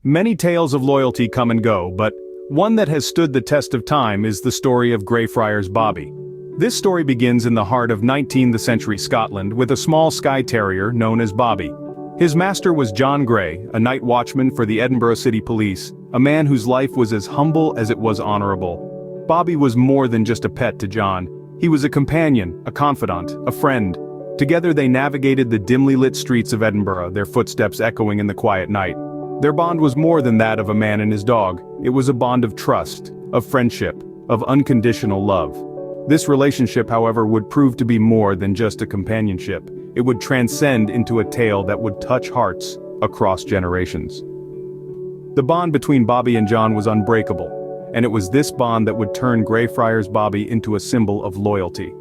Many tales of loyalty come and go, but one that has stood the test of time is the story of Greyfriars Bobby. This story begins in the heart of 19th century Scotland with a small Skye terrier known as Bobby. His master was John Grey, a night watchman for the Edinburgh City Police, a man whose life was as humble as it was honorable. Bobby was more than just a pet to John. He was a companion, a confidant, a friend. Together they navigated the dimly lit streets of Edinburgh, their footsteps echoing in the quiet night. Their bond was more than that of a man and his dog. It was a bond of trust, of friendship, of unconditional love. This relationship, however, would prove to be more than just a companionship. It would transcend into a tale that would touch hearts across generations. The bond between Bobby and John was unbreakable, and it was this bond that would turn Greyfriars Bobby into a symbol of loyalty.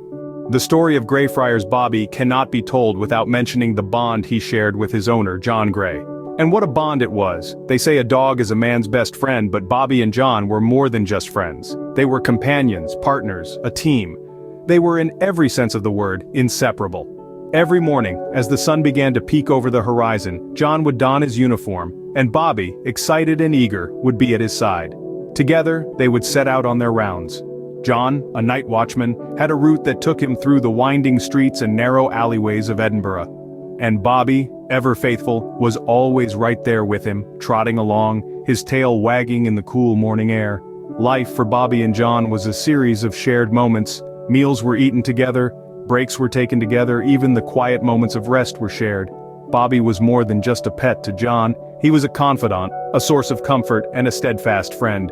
The story of Greyfriars Bobby cannot be told without mentioning the bond he shared with his owner, John Grey. And what a bond it was. They say a dog is a man's best friend, but Bobby and John were more than just friends. They were companions, partners, a team. They were, in every sense of the word, inseparable. Every morning, as the sun began to peek over the horizon, John would don his uniform, and Bobby, excited and eager, would be at his side. Together, they would set out on their rounds. John, a night watchman, had a route that took him through the winding streets and narrow alleyways of Edinburgh. And Bobby, ever faithful, was always right there with him, trotting along, his tail wagging in the cool morning air. Life for Bobby and John was a series of shared moments. Meals were eaten together, breaks were taken together, even the quiet moments of rest were shared. Bobby was more than just a pet to John. He was a confidant, a source of comfort, and a steadfast friend.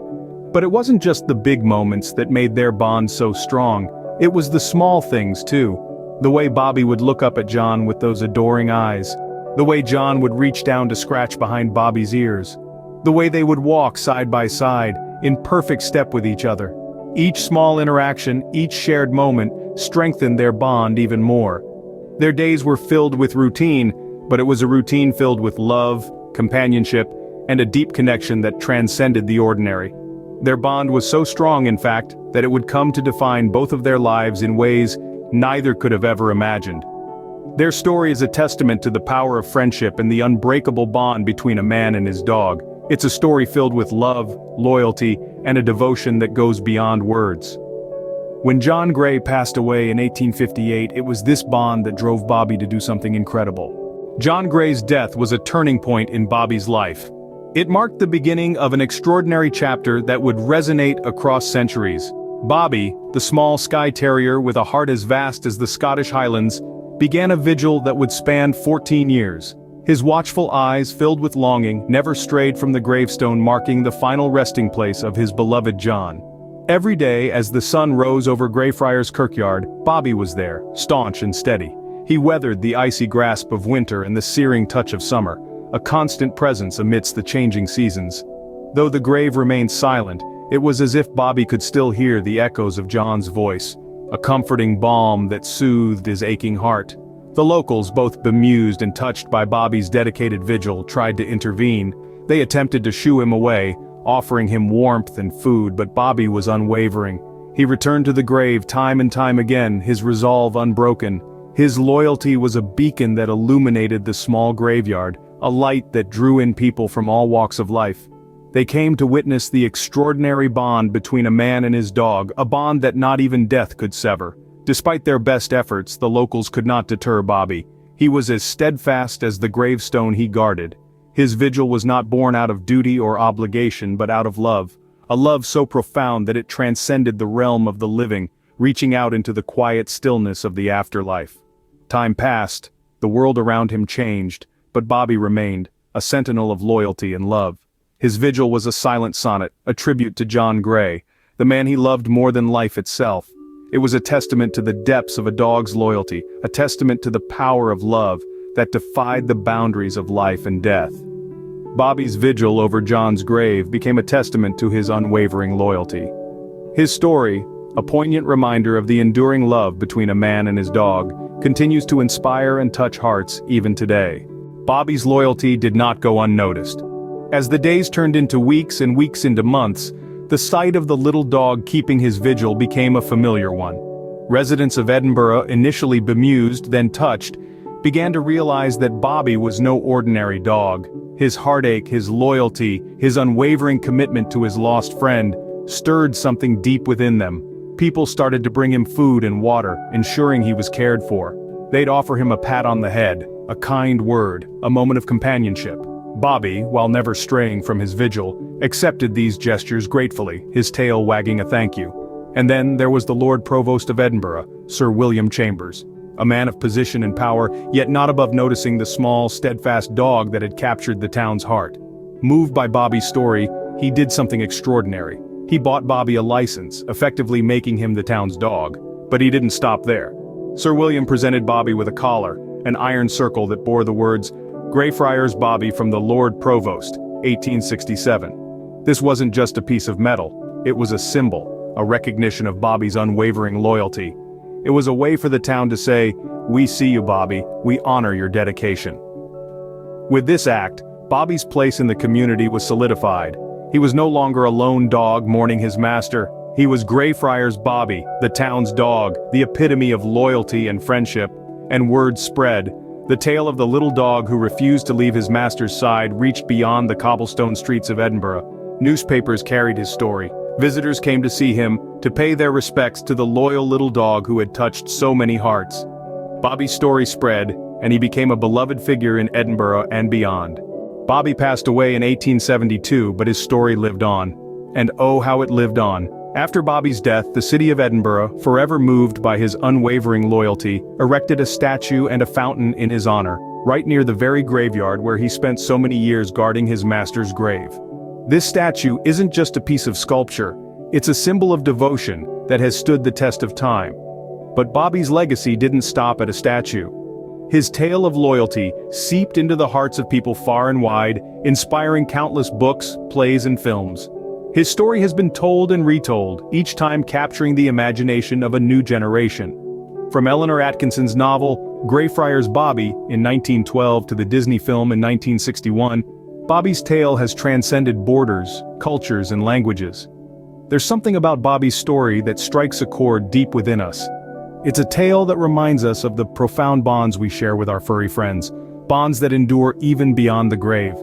But it wasn't just the big moments that made their bond so strong. It was the small things too. The way Bobby would look up at John with those adoring eyes. The way John would reach down to scratch behind Bobby's ears. The way they would walk side by side, in perfect step with each other. Each small interaction, each shared moment, strengthened their bond even more. Their days were filled with routine, but it was a routine filled with love, companionship, and a deep connection that transcended the ordinary. Their bond was so strong, in fact, that it would come to define both of their lives in ways neither could have ever imagined. Their story is a testament to the power of friendship and the unbreakable bond between a man and his dog. It's a story filled with love, loyalty, and a devotion that goes beyond words. When John Grey passed away in 1858, it was this bond that drove Bobby to do something incredible. John Grey's death was a turning point in Bobby's life. It marked the beginning of an extraordinary chapter that would resonate across centuries. Bobby, the small Skye terrier with a heart as vast as the Scottish Highlands, began a vigil that would span 14 years. His watchful eyes, filled with longing, never strayed from the gravestone marking the final resting place of his beloved John. Every day, as the sun rose over Greyfriars Kirkyard, Bobby was there, staunch and steady. He weathered the icy grasp of winter and the searing touch of summer, a constant presence amidst the changing seasons. Though the grave remained silent, it was as if Bobby could still hear the echoes of John's voice, a comforting balm that soothed his aching heart. The locals, both bemused and touched by Bobby's dedicated vigil, tried to intervene. They attempted to shoo him away, offering him warmth and food, but Bobby was unwavering. He returned to the grave time and time again, his resolve unbroken. His loyalty was a beacon that illuminated the small graveyard, a light that drew in people from all walks of life. They came to witness the extraordinary bond between a man and his dog, a bond that not even death could sever. Despite their best efforts, the locals could not deter Bobby. He was as steadfast as the gravestone he guarded. His vigil was not born out of duty or obligation but out of love, a love so profound that it transcended the realm of the living, reaching out into the quiet stillness of the afterlife. Time passed, the world around him changed, but Bobby remained, a sentinel of loyalty and love. His vigil was a silent sonnet, a tribute to John Grey, the man he loved more than life itself. It was a testament to the depths of a dog's loyalty, a testament to the power of love that defied the boundaries of life and death. Bobby's vigil over John's grave became a testament to his unwavering loyalty. His story, a poignant reminder of the enduring love between a man and his dog, continues to inspire and touch hearts even today. Bobby's loyalty did not go unnoticed. As the days turned into weeks and weeks into months, the sight of the little dog keeping his vigil became a familiar one. Residents of Edinburgh, initially bemused, then touched, began to realize that Bobby was no ordinary dog. His heartache, his loyalty, his unwavering commitment to his lost friend, stirred something deep within them. People started to bring him food and water, ensuring he was cared for. They'd offer him a pat on the head, a kind word, a moment of companionship. Bobby, while never straying from his vigil, accepted these gestures gratefully, his tail wagging a thank you. And then there was the Lord Provost of Edinburgh, Sir William Chambers. A man of position and power, yet not above noticing the small, steadfast dog that had captured the town's heart. Moved by Bobby's story, he did something extraordinary. He bought Bobby a license, effectively making him the town's dog. But he didn't stop there. Sir William presented Bobby with a collar, an iron circle that bore the words, "Greyfriars Bobby from the Lord Provost, 1867. This wasn't just a piece of metal, it was a symbol, a recognition of Bobby's unwavering loyalty. It was a way for the town to say, "We see you, Bobby, we honor your dedication." With this act, Bobby's place in the community was solidified. He was no longer a lone dog mourning his master. He was Greyfriars Bobby, the town's dog, the epitome of loyalty and friendship. And word spread. The tale of the little dog who refused to leave his master's side reached beyond the cobblestone streets of Edinburgh. Newspapers carried his story. Visitors came to see him, to pay their respects to the loyal little dog who had touched so many hearts. Bobby's story spread, and he became a beloved figure in Edinburgh and beyond. Bobby passed away in 1872, but his story lived on. And oh, how it lived on. After Bobby's death, the city of Edinburgh, forever moved by his unwavering loyalty, erected a statue and a fountain in his honor, right near the very graveyard where he spent so many years guarding his master's grave. This statue isn't just a piece of sculpture, it's a symbol of devotion that has stood the test of time. But Bobby's legacy didn't stop at a statue. His tale of loyalty seeped into the hearts of people far and wide, inspiring countless books, plays and films. His story has been told and retold, each time capturing the imagination of a new generation. From Eleanor Atkinson's novel, Greyfriars Bobby, in 1912 to the Disney film in 1961, Bobby's tale has transcended borders, cultures and languages. There's something about Bobby's story that strikes a chord deep within us. It's a tale that reminds us of the profound bonds we share with our furry friends, bonds that endure even beyond the grave.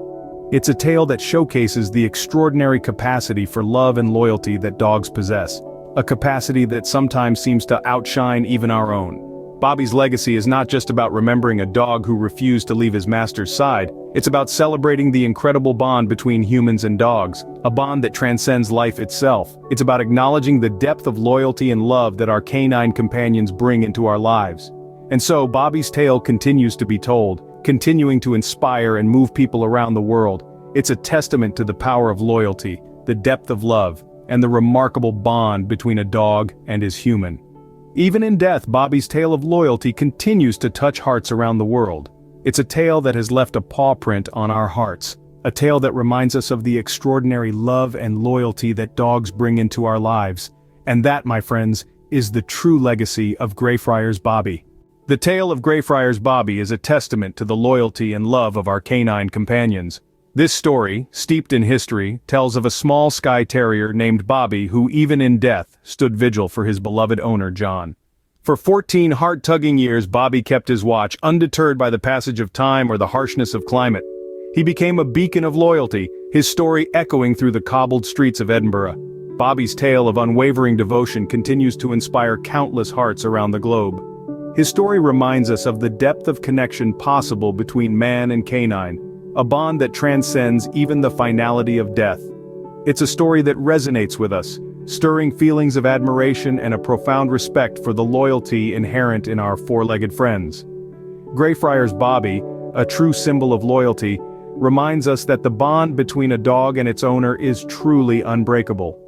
It's a tale that showcases the extraordinary capacity for love and loyalty that dogs possess, a capacity that sometimes seems to outshine even our own. Bobby's legacy is not just about remembering a dog who refused to leave his master's side, it's about celebrating the incredible bond between humans and dogs, a bond that transcends life itself. It's about acknowledging the depth of loyalty and love that our canine companions bring into our lives. And so, Bobby's tale continues to be told, continuing to inspire and move people around the world. It's a testament to the power of loyalty, the depth of love, and the remarkable bond between a dog and his human. Even in death, Bobby's tale of loyalty continues to touch hearts around the world. It's a tale that has left a paw print on our hearts, a tale that reminds us of the extraordinary love and loyalty that dogs bring into our lives. And that, my friends, is the true legacy of Greyfriars Bobby. The tale of Greyfriars Bobby is a testament to the loyalty and love of our canine companions. This story, steeped in history, tells of a small Skye terrier named Bobby who, even in death, stood vigil for his beloved owner John. For 14 heart-tugging years, Bobby kept his watch, undeterred by the passage of time or the harshness of climate. He became a beacon of loyalty, his story echoing through the cobbled streets of Edinburgh. Bobby's tale of unwavering devotion continues to inspire countless hearts around the globe. His story reminds us of the depth of connection possible between man and canine, a bond that transcends even the finality of death. It's a story that resonates with us, stirring feelings of admiration and a profound respect for the loyalty inherent in our four-legged friends. Greyfriars Bobby, a true symbol of loyalty, reminds us that the bond between a dog and its owner is truly unbreakable.